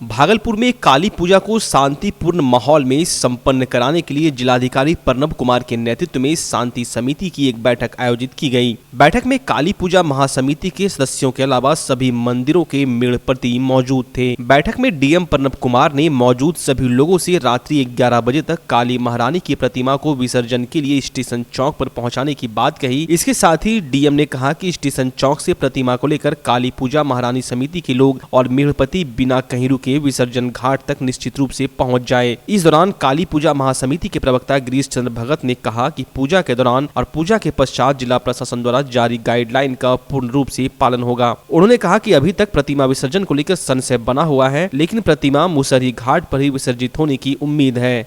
भागलपुर में काली पूजा को शांतिपूर्ण माहौल में संपन्न कराने के लिए जिलाधिकारी प्रणब कुमार के नेतृत्व में शांति समिति की एक बैठक आयोजित की गई। बैठक में काली पूजा महासमिति के सदस्यों के अलावा सभी मंदिरों के मेढ़पति मौजूद थे। बैठक में डीएम प्रणब कुमार ने मौजूद सभी लोगों से रात्रि 11 बजे तक काली महारानी की प्रतिमा को विसर्जन के लिए स्टेशन चौक पर पहुँचाने की बात कही। इसके साथ ही डीएम ने कहा कि स्टेशन चौक से प्रतिमा को लेकर काली पूजा महारानी समिति के लोग और मेढ़पति बिना कहीं रुके विसर्जन घाट तक निश्चित रूप से पहुंच जाए। इस दौरान काली पूजा महासमिति के प्रवक्ता गिरीश चंद्र भगत ने कहा कि पूजा के दौरान और पूजा के पश्चात जिला प्रशासन द्वारा जारी गाइडलाइन का पूर्ण रूप से पालन होगा। उन्होंने कहा कि अभी तक प्रतिमा विसर्जन को लेकर संशय बना हुआ है, लेकिन प्रतिमा मुसहरी घाट पर ही विसर्जित होने की उम्मीद है।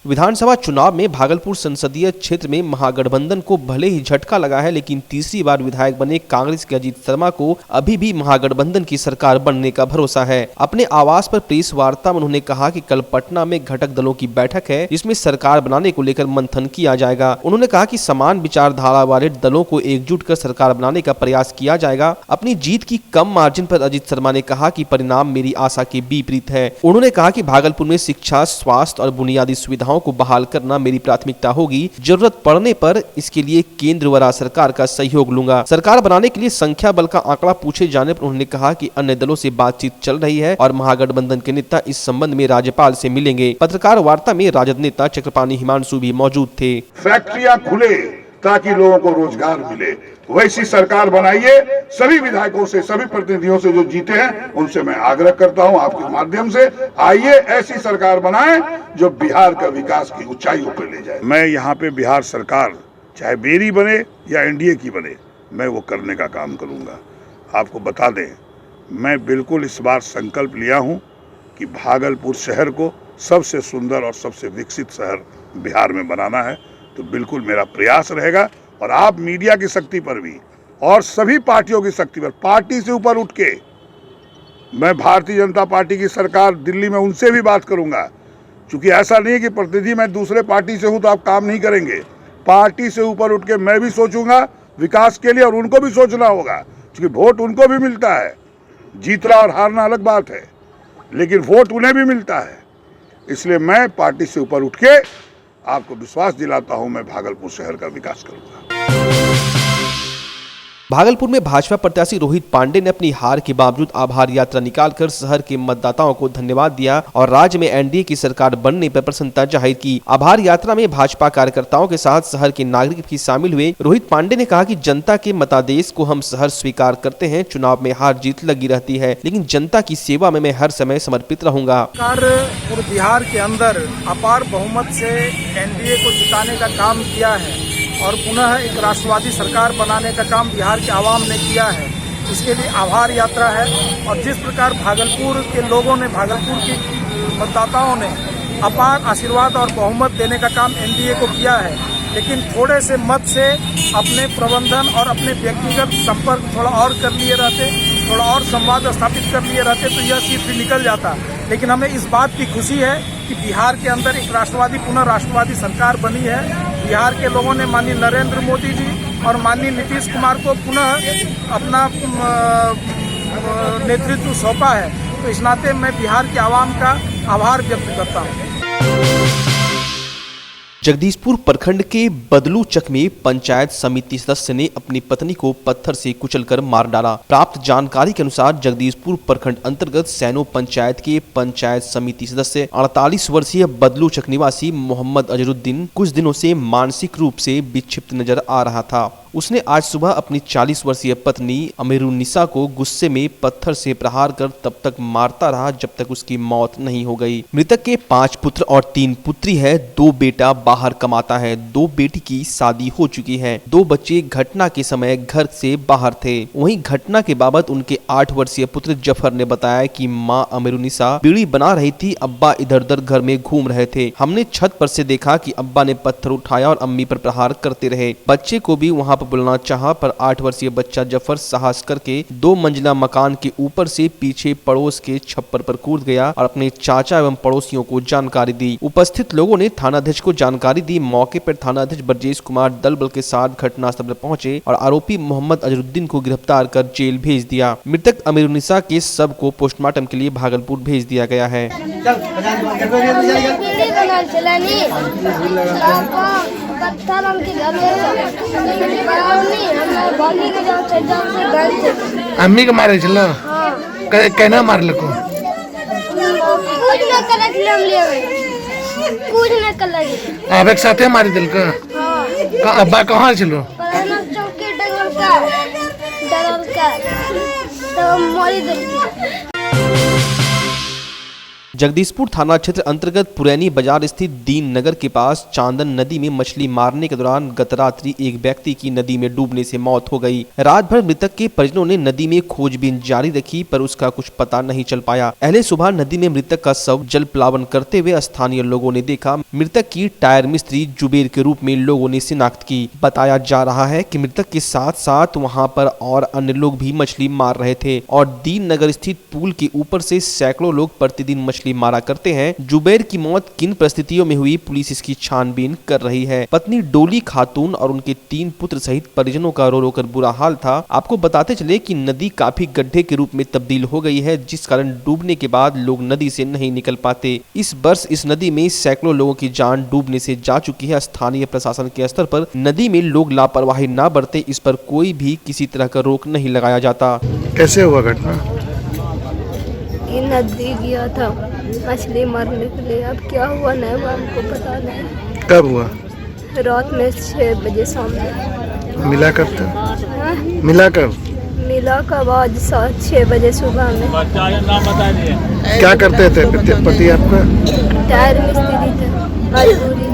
विधानसभा चुनाव में भागलपुर संसदीय क्षेत्र में महागठबंधन को भले ही झटका लगा है, लेकिन तीसरी बार विधायक बने कांग्रेस के अजीत शर्मा को अभी भी महागठबंधन की सरकार बनने का भरोसा है। अपने आवास पर प्रेस वार्ता में उन्होंने कहा कि कल पटना में घटक दलों की बैठक है, जिसमें सरकार बनाने को लेकर मंथन किया जाएगा। उन्होंने कहा कि समान विचारधारा वाले दलों को एकजुट कर सरकार बनाने का प्रयास किया जाएगा। अपनी जीत की कम मार्जिन पर अजीत शर्मा ने कहा कि परिणाम मेरी आशा के विपरीत है। उन्होंने कहा कि भागलपुर में शिक्षा, स्वास्थ्य और बुनियादी सुविधाओं को बहाल करना मेरी प्राथमिकता होगी। जरूरत पड़ने पर इसके लिए केंद्र व राज्य सरकार का सहयोग लूंगा। सरकार बनाने के लिए संख्या बल का आंकड़ा पूछे जाने पर उन्होंने कहा कि अन्य दलों से बातचीत चल रही है और महागठबंधन के नेता इस संबंध में राज्यपाल से मिलेंगे। पत्रकार वार्ता में राजद नेता चक्रपाणी हिमांशु भी मौजूद थे। फैक्ट्रियां खुले ताकि लोगों को रोजगार मिले, वैसी सरकार बनाइए। सभी विधायकों से, सभी प्रतिनिधियों से जो जीते हैं उनसे मैं आग्रह करता हूं आपके माध्यम से, आइए ऐसी सरकार बनाएं जो बिहार का विकास की ऊंचाइयों पर ले जाए। मैं यहाँ पे बिहार सरकार चाहे मेरी बने या एनडीए की बने, मैं वो करने का काम करूंगा। आपको बता दें, मैं बिल्कुल इस बार संकल्प लिया हूँ कि भागलपुर शहर को सबसे सुंदर और सबसे विकसित शहर बिहार में बनाना है। तो बिल्कुल मेरा प्रयास रहेगा और आप मीडिया की शक्ति पर भी और सभी पार्टियों की शक्ति पर, पार्टी से ऊपर उठ के मैं भारतीय जनता पार्टी की सरकार दिल्ली में उनसे भी बात करूंगा। क्योंकि ऐसा नहीं है कि प्रतिनिधि मैं दूसरे पार्टी से हूं तो आप काम नहीं करेंगे। पार्टी से ऊपर उठ के मैं भी सोचूंगा विकास के लिए और उनको भी सोचना होगा, क्योंकि वोट उनको भी मिलता है। जीतना और हारना अलग बात है, लेकिन वोट उन्हें भी मिलता है। इसलिए मैं पार्टी से ऊपर उठ के आपको विश्वास दिलाता हूं, मैं भागलपुर शहर का विकास करूंगा। भागलपुर में भाजपा प्रत्याशी रोहित पांडे ने अपनी हार के बावजूद आभार यात्रा निकालकर शहर के मतदाताओं को धन्यवाद दिया और राज्य में एनडीए की सरकार बनने पर प्रसन्नता जाहिर की। आभार यात्रा में भाजपा कार्यकर्ताओं के साथ शहर के नागरिक भी शामिल हुए। रोहित पांडे ने कहा कि जनता के मतादेश को हम शहर स्वीकार करते हैं। चुनाव में हार जीत लगी रहती है, लेकिन जनता की सेवा में मैं हर समय समर्पित रहूंगा। पूरे बिहार के अंदर अपार बहुमत से एनडीए को जिताने का काम किया है और पुनः एक राष्ट्रवादी सरकार बनाने का काम बिहार के आवाम ने किया है। इसके लिए आभार यात्रा है। और जिस प्रकार भागलपुर के लोगों ने, भागलपुर के मतदाताओं ने अपार आशीर्वाद और बहुमत देने का काम एनडीए को किया है, लेकिन थोड़े से मत से अपने प्रबंधन और अपने व्यक्तिगत संपर्क थोड़ा और कर लिए रहते, थोड़ा और संवाद स्थापित कर लिए रहते तो यह सीट भी निकल जाता। लेकिन हमें इस बात की खुशी है कि बिहार के अंदर एक राष्ट्रवादी, पुनः राष्ट्रवादी सरकार बनी है। बिहार के लोगों ने माननीय नरेंद्र मोदी जी और माननीय नीतीश कुमार को पुनः अपना नेतृत्व सौंपा है। तो इस नाते मैं बिहार के आवाम का आभार व्यक्त करता हूँ। जगदीशपुर प्रखंड के बदलूचक में पंचायत समिति सदस्य ने अपनी पत्नी को पत्थर से कुचलकर मार डाला। प्राप्त जानकारी के अनुसार जगदीशपुर प्रखंड अंतर्गत सैनो पंचायत के पंचायत समिति सदस्य 48 वर्षीय बदलूचक निवासी मोहम्मद अजरुद्दीन कुछ दिनों से मानसिक रूप से विक्षिप्त नजर आ रहा था। उसने आज सुबह अपनी 40 वर्षीय पत्नी अमीरुन्निसा को गुस्से में पत्थर से प्रहार कर तब तक मारता रहा जब तक उसकी मौत नहीं हो गई। मृतक के 5 पुत्र और 3 पुत्री है। 2 बेटा बाहर कमाता है। 2 बेटी की शादी हो चुकी है। 2 बच्चे घटना के समय घर से बाहर थे। वहीं घटना के बाबत उनके 8 वर्षीय पुत्र जफर ने बताया कि मां अमीरुन्निसा बीड़ी बना रही थी, अब्बा इधर उधर घर में घूम रहे थे। हमने छत पर से देखा कि अब्बा ने पत्थर उठाया और अम्मी पर प्रहार करते रहे। बच्चे को भी वहाँ बाप बुलाना चाहा, पर 8 वर्षीय बच्चा जफर साहस करके 2 मंजिला मकान के ऊपर से पीछे पड़ोस के छप्पर पर कूद गया और अपने चाचा एवं पड़ोसियों को जानकारी दी। उपस्थित लोगों ने थानाध्यक्ष को जानकारी दी। मौके पर थानाध्यक्ष ब्रजेश कुमार दल बल के साथ घटनास्थल पर पहुंचे और आरोपी मोहम्मद अजरुद्दीन को गिरफ्तार कर जेल भेज दिया। मृतक अमीरुन्निसा के शव को पोस्टमार्टम के लिए भागलपुर भेज दिया गया है। अम्मी के मारे चलो कहना मार लको कुछ न कर आप एक साथे मारी दिल का अब्बा कहाँ चलो चौकी डरल का तो मारी दिल। जगदीशपुर थाना क्षेत्र अंतर्गत पुरैनी बाजार स्थित दीन नगर के पास चांदन नदी में मछली मारने के दौरान गत रात्रि एक व्यक्ति की नदी में डूबने से मौत हो गई। रात भर मृतक के परिजनों ने नदी में खोजबीन जारी रखी, पर उसका कुछ पता नहीं चल पाया। अहले सुबह नदी में मृतक का शव जल प्लावन करते हुए स्थानीय लोगों ने देखा। मृतक की टायर मिस्त्री जुबेर के रूप में लोगों ने शिनाख्त की। बताया जा रहा है कि मृतक के साथ साथ वहाँ पर और अन्य लोग भी मछली मार रहे थे और दीन नगर स्थित पुल के ऊपर से सैकड़ों लोग प्रतिदिन मछली मारा करते हैं। जुबैर की मौत किन परिस्थितियों में हुई, पुलिस इसकी छानबीन कर रही है। पत्नी डोली खातून और उनके 3 पुत्र सहित परिजनों का रो रो कर बुरा हाल था। आपको बताते चले कि नदी काफी गड्ढे के रूप में तब्दील हो गई है, जिस कारण डूबने के बाद लोग नदी से नहीं निकल पाते। इस वर्ष इस नदी में सैकड़ों लोगों की जान डूबने से जा चुकी है। स्थानीय प्रशासन के स्तर पर नदी में लोग लापरवाही न बरते, इस पर कोई भी किसी तरह का रोक नहीं लगाया जाता। कैसे हुआ घटना? नदी गया था मछली मारने के लिए, अब क्या हुआ नहीं हुआ हमको पता नहीं। कब हुआ? रात में 6 बजे शाम में। मिला कब था? मिला कब? मिला कब? आज 6 बजे सुबह में। क्या करते थे पति आपका? टायर मिस्त्री थे, मजदूरी।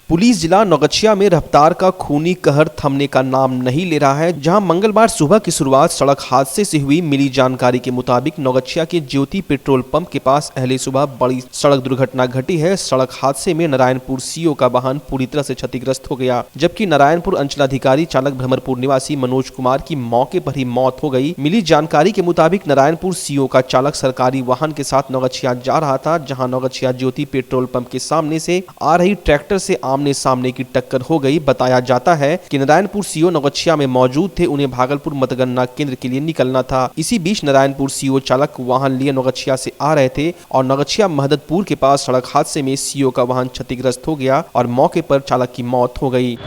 पुलिस जिला नौगछिया में रफ्तार का खूनी कहर थमने का नाम नहीं ले रहा है। जहां मंगलवार सुबह की शुरुआत सड़क हादसे से हुई। मिली जानकारी के मुताबिक नौगछिया के ज्योति पेट्रोल पंप के पास अहले सुबह बड़ी सड़क दुर्घटना घटी है। सड़क हादसे में नारायणपुर सीओ का वाहन पूरी तरह से क्षतिग्रस्त हो गया, जबकि नारायणपुर अंचलाधिकारी चालक भ्रमरपुर निवासी मनोज कुमार की मौके पर ही मौत हो गई। मिली जानकारी के मुताबिक नारायणपुर सीओ का चालक सरकारी वाहन के साथ नौगछिया जा रहा था, जहाँ नौगछिया ज्योति पेट्रोल पंप के सामने से आ रही ट्रैक्टर से आमने सामने की टक्कर हो गई। बताया जाता है कि नारायणपुर सीओ नौगछिया में मौजूद थे। उन्हें भागलपुर मतगणना केंद्र के लिए निकलना था। इसी बीच नारायणपुर सीओ चालक वाहन लिए नौगछिया से आ रहे थे और नौगछिया महदतपुर के पास सड़क हादसे में सीओ का वाहन क्षतिग्रस्त हो गया और मौके पर चालक की मौत हो गई।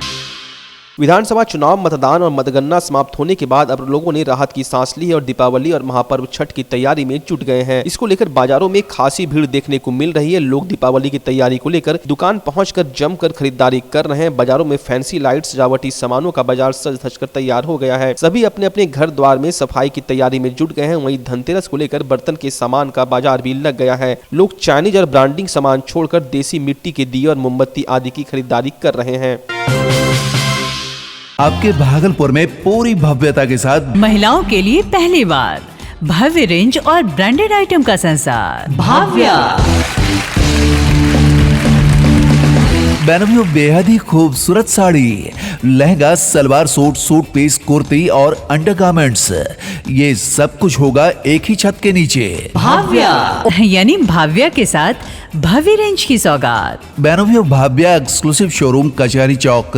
विधानसभा चुनाव, मतदान और मतगणना समाप्त होने के बाद अब लोगों ने राहत की सांस ली है और दीपावली और महापर्व छठ की तैयारी में जुट गए हैं। इसको लेकर बाजारों में खासी भीड़ देखने को मिल रही है। लोग दीपावली की तैयारी को लेकर दुकान पहुंचकर जमकर खरीदारी कर रहे हैं। बाजारों में फैंसी लाइट, सजावटी सामानों का बाजार सज धज कर तैयार हो गया है। सभी अपने अपने घर द्वार में सफाई की तैयारी में जुट गए हैं। वहीं धनतेरस को लेकर बर्तन के सामान का बाजार भी लग गया है। लोग चाइनीज और ब्रांडिंग सामान छोड़कर देसी मिट्टी के दिए और मोमबत्ती आदि की खरीदारी कर रहे हैं। आपके भागलपुर में पूरी भव्यता के साथ महिलाओं के लिए पहली बार भव्य रेंज और ब्रांडेड आइटम का संसार भाव्या। बेनवियो बेहद ही खूबसूरत sari, lehenga, salwar suit, suit piece, kurti और अंडरगारमेंट्स, ये सब कुछ होगा एक ही छत के नीचे। भाव्या यानी भाव्या के साथ भव्य रेंज की सौगात। बेनवियो Bhavya exclusive showroom, Kachahari Chowk,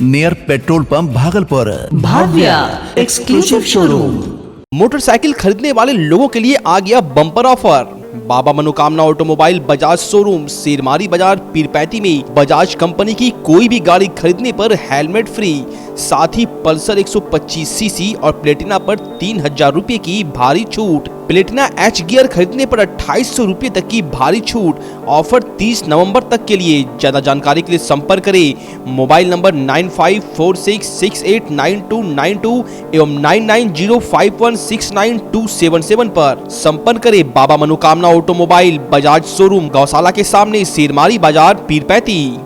near petrol pump, Bhagalpur. Bhavya exclusive showroom. Motorcycle खरीदने वाले लोगों के लिए आ गया बम्पर ऑफर। बाबा मनोकामना ऑटोमोबाइल बजाज शोरूम, शेरमारी बाजार, पीरपैंती में बजाज कंपनी की कोई भी गाड़ी खरीदने पर हेलमेट फ्री, साथ ही पल्सर 125 सीसी और प्लेटिना पर 3000 रुपए की भारी छूट। प्लेटिना एच गियर खरीदने पर 2800 रुपए तक की भारी छूट। ऑफर 30 नवंबर तक के लिए। ज्यादा जानकारी के लिए संपर्क करें मोबाइल नंबर 9546689292 एवं 9905169277 पर। संपर्क करें बाबा मनोकामना ऑटोमोबाइल बजाज शोरूम, गौशाला के सामने, शेरमारी बाजार, पीरपैंती।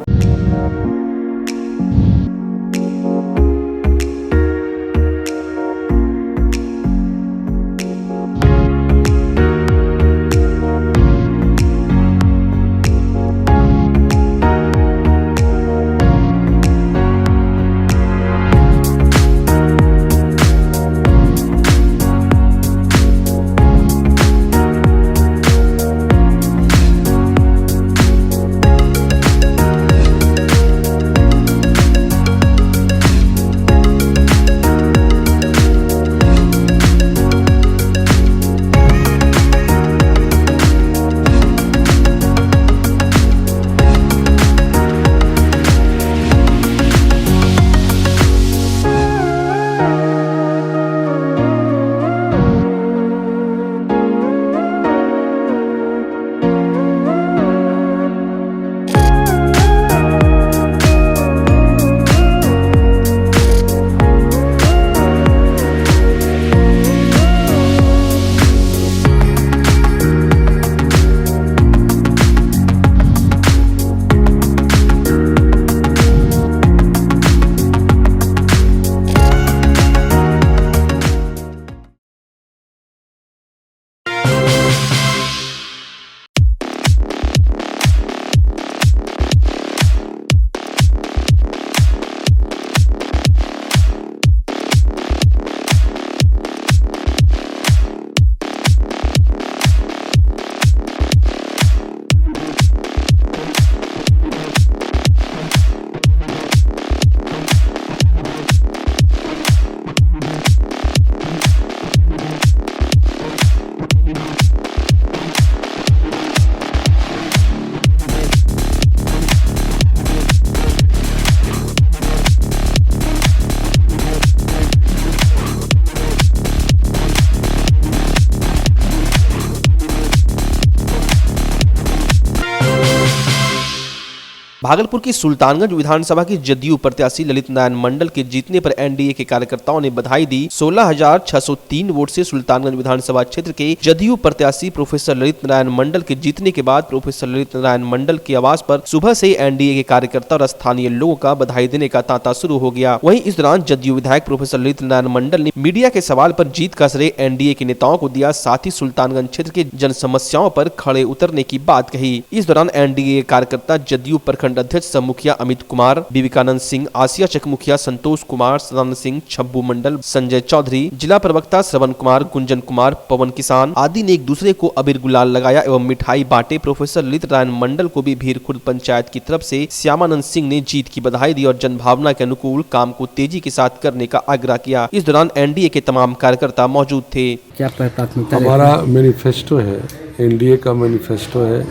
भागलपुर की सुल्तानगंज विधानसभा की जदयू प्रत्याशी ललित नारायण मंडल के जीतने पर एनडीए के कार्यकर्ताओं ने बधाई दी। 16,603 वोट से सुल्तानगंज विधानसभा क्षेत्र के जदयू प्रत्याशी प्रोफेसर ललित नारायण मंडल के जीतने के बाद प्रोफेसर ललित नारायण मंडल के आवास पर सुबह से एनडीए के कार्यकर्ता और स्थानीय लोगों का बधाई देने का तांता शुरू हो गया। वहीं इस दौरान जदयू विधायक प्रोफेसर ललित नारायण मंडल ने मीडिया के सवाल पर जीत का श्रेय एनडीए के नेताओं को दिया, साथ ही सुल्तानगंज क्षेत्र के जन समस्याओं पर खड़े उतरने की बात कही। इस दौरान एनडीए कार्यकर्ता जदयू प्रखंड अध्यक्ष सह मुखिया अमित कुमार, विवेकानंद सिंह, आसिया चक मुखिया संतोष कुमार, सदानंद सिंह, छब्बू मंडल, संजय चौधरी, जिला प्रवक्ता श्रवण कुमार, कुंजन कुमार, पवन किसान आदि ने एक दूसरे को अबीर गुलाल लगाया एवं मिठाई बांटे। प्रोफेसर ललित नारायण मंडल को भी भीर खुर्द पंचायत की तरफ से श्यामानंद सिंह ने जीत की बधाई दी और जनभावना के अनुकूल काम को तेजी के साथ करने का आग्रह किया। इस दौरान एनडीए के तमाम कार्यकर्ता मौजूद थे। क्या प्राथमिकता? हमारा मैनिफेस्टो है, एनडीए का मैनिफेस्टो है।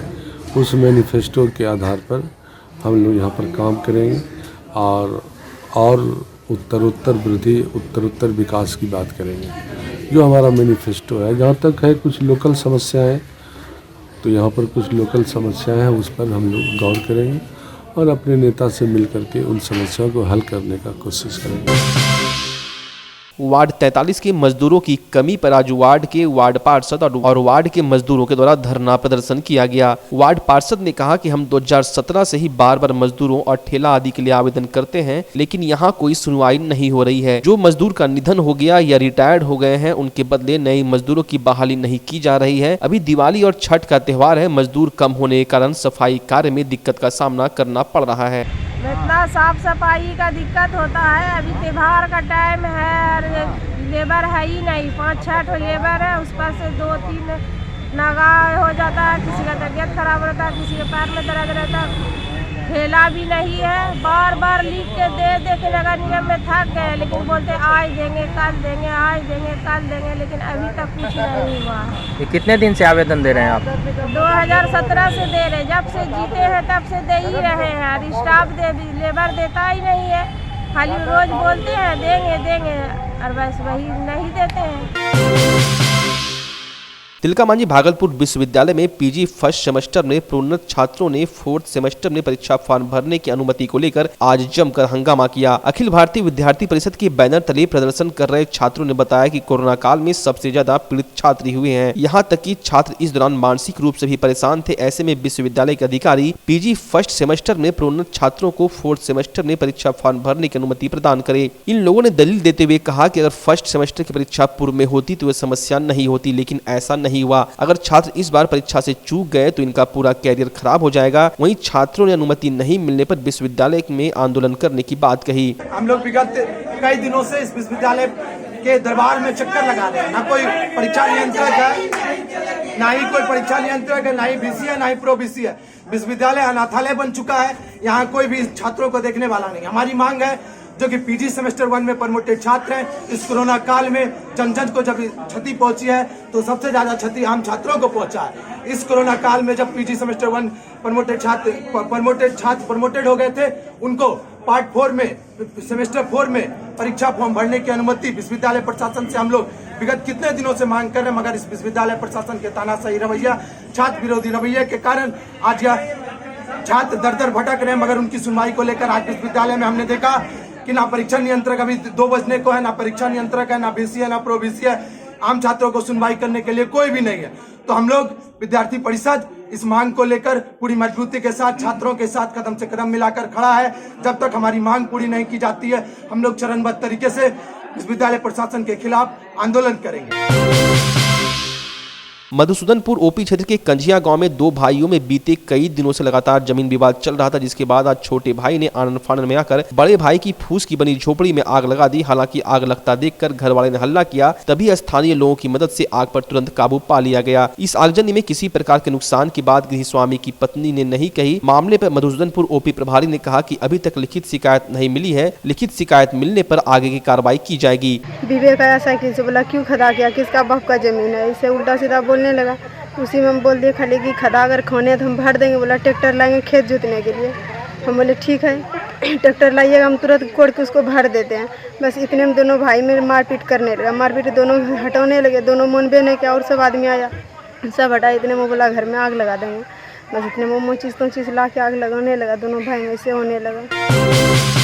उस मैनिफेस्टो के आधार पर हम लोग यहाँ पर काम करेंगे और उत्तरोत्तर वृद्धि, उत्तरोत्तर विकास की बात करेंगे, जो हमारा मैनिफेस्टो है। जहाँ तक है कुछ लोकल समस्याएं, तो यहाँ पर कुछ लोकल समस्याएं हैं, उस पर हम लोग गौर करेंगे और अपने नेता से मिल करके उन समस्याओं को हल करने का कोशिश करेंगे। वार्ड 43 के मजदूरों की कमी पर आज वार्ड के वार्ड पार्षद और वार्ड के मजदूरों के द्वारा धरना प्रदर्शन किया गया। वार्ड पार्षद ने कहा कि हम 2017 से ही बार मजदूरों और ठेला आदि के लिए आवेदन करते हैं, लेकिन यहाँ कोई सुनवाई नहीं हो रही है। जो मजदूर का निधन हो गया या रिटायर्ड हो गए हैं, उनके बदले नए मजदूरों की बहाली नहीं की जा रही है। अभी दिवाली और छठ का त्योहार है, मजदूर कम होने के कारण सफाई कार्य में दिक्कत का सामना करना पड़ रहा है। इतना साफ सफाई का दिक्कत होता है। अभी त्योहार का टाइम है, लेबर है ही नहीं, 5-6 लेबर है, उस पर से 2-3 नागा हो जाता है। किसी का तबीयत खराब रहता है, किसी के पैर में दर्द रहता है। ठेला भी नहीं है, बार लिख के दे के नगर निगम में थक गए, लेकिन बोलते आज देंगे, कल देंगे, आज देंगे, कल देंगे, लेकिन अभी तक कुछ नहीं हुआ है। ये कितने दिन से आवेदन दे रहे हैं आप? 2017 से दे रहे, जब से जीते हैं तब से दे ही रहे हैं। स्टाफ लेबर देता ही नहीं है, खाली रोज बोलते हैं देंगे और बस वही नहीं देते हैं। तिलका मांझी भागलपुर विश्वविद्यालय में पीजी फर्स्ट सेमेस्टर में प्रोन्नत छात्रों ने 4th सेमेस्टर में परीक्षा फॉर्म भरने की अनुमति को लेकर आज जमकर हंगामा किया। अखिल भारतीय विद्यार्थी परिषद के बैनर तले प्रदर्शन कर रहे छात्रों ने बताया कि कोरोना काल में सबसे ज्यादा पीड़ित छात्र हुए हैं। यहाँ तक कि छात्र इस दौरान मानसिक रूप से भी परेशान थे। ऐसे में विश्वविद्यालय के अधिकारी पीजी फर्स्ट सेमेस्टर में प्रोन्नत छात्रों को 4th सेमेस्टर में परीक्षा फॉर्म भरने की अनुमति प्रदान करे। इन लोगों ने दलील देते हुए कहा कि अगर फर्स्ट सेमेस्टर की परीक्षा पूर्व में होती तो यह समस्या नहीं होती, लेकिन ऐसा नहीं हुआ। अगर छात्र इस बार परीक्षा से चूक गए तो इनका पूरा कैरियर खराब हो जाएगा। वहीं छात्रों ने अनुमति नहीं मिलने पर विश्वविद्यालय में आंदोलन करने की बात कही। हम लोग विगत कई दिनों से इस विश्वविद्यालय के दरबार में चक्कर लगा रहे हैं। ना कोई परीक्षा नियंत्रक है, ना ही कोई परीक्षा नियंत्रक है, ना ही बीसी है, ना ही प्रो बीसी है। विश्वविद्यालय अनाथालय बन चुका है, यहाँ कोई भी छात्रों को देखने वाला नहीं। हमारी मांग है जो कि पीजी सेमेस्टर 1 में प्रमोटेड छात्र हैं, इस कोरोना काल में जन को जब क्षति पहुंची है तो सबसे ज्यादा क्षति आम छात्रों को पहुंचा है। इस कोरोना काल में जब पीजी सेमेस्टर 1 प्रमोटेड छात्र प्रमोटेड हो गए थे, उनको पार्ट 4 में सेमेस्टर 4 में परीक्षा फॉर्म भरने की अनुमति विश्वविद्यालय प्रशासन से हम लोग विगत कितने दिनों से मांग कर रहे हैं, मगर इस विश्वविद्यालय प्रशासन के तानाशाही रवैया, छात्र विरोधी रवैये के कारण आज यह छात्र दर भटक रहे हैं। मगर उनकी सुनवाई को लेकर आज विश्वविद्यालय में हमने देखा कि ना परीक्षा नियंत्रक, अभी 2 बजने को है, ना परीक्षा नियंत्रक है, ना बीसी है, ना प्रो बीसी है। आम छात्रों को सुनवाई करने के लिए कोई भी नहीं है। तो हम लोग विद्यार्थी परिषद इस मांग को लेकर पूरी मजबूती के साथ छात्रों के साथ कदम से कदम मिलाकर खड़ा है। जब तक हमारी मांग पूरी नहीं की जाती है, हम लोग चरणबद्ध तरीके से विश्वविद्यालय प्रशासन के खिलाफ आंदोलन करेंगे। मधुसूदनपुर ओपी क्षेत्र के कंझिया गांव में 2 भाइयों में बीते कई दिनों से लगातार जमीन विवाद चल रहा था, जिसके बाद आज छोटे भाई ने आनन फानन में आकर बड़े भाई की फूस की बनी झोपड़ी में आग लगा दी। हालांकि आग लगता देखकर घर वाले ने हल्ला किया, तभी स्थानीय लोगों की मदद से आग पर तुरंत काबू पा लिया गया। इस आगजनी में किसी प्रकार के नुकसान की बात गृह स्वामी की पत्नी ने नहीं कही। मामले पर मधुसूदनपुर ओपी प्रभारी ने कहा कि अभी तक लिखित शिकायत नहीं मिली है, लिखित शिकायत मिलने पर आगे की कार्रवाई की जाएगी। विवेक आया साइकिल से, बोला क्यों खदा किया, किसका बाप का जमीन है, इसे उल्टा सीधा बोलने लगा। उसी में हम बोल दिए खाली कि खदा अगर खोने तो हम भर देंगे। बोला ट्रैक्टर लाएंगे खेत जोतने के लिए। हम बोले ठीक है, ट्रैक्टर लाइएगा, हम तुरंत कोड़ के उसको भर देते हैं। बस इतने में दोनों भाई में मारपीट करने लगा। मारपीट दोनों हटौने लगे, दोनों मनबे नहीं किया और सब आदमी आया, सब हटा। इतने में बोला घर में आग लगा देंगे। बस इतने मोमो चीज़ तो चीज़ ला के आग लगाने लगा, दोनों भाई में से होने लगा।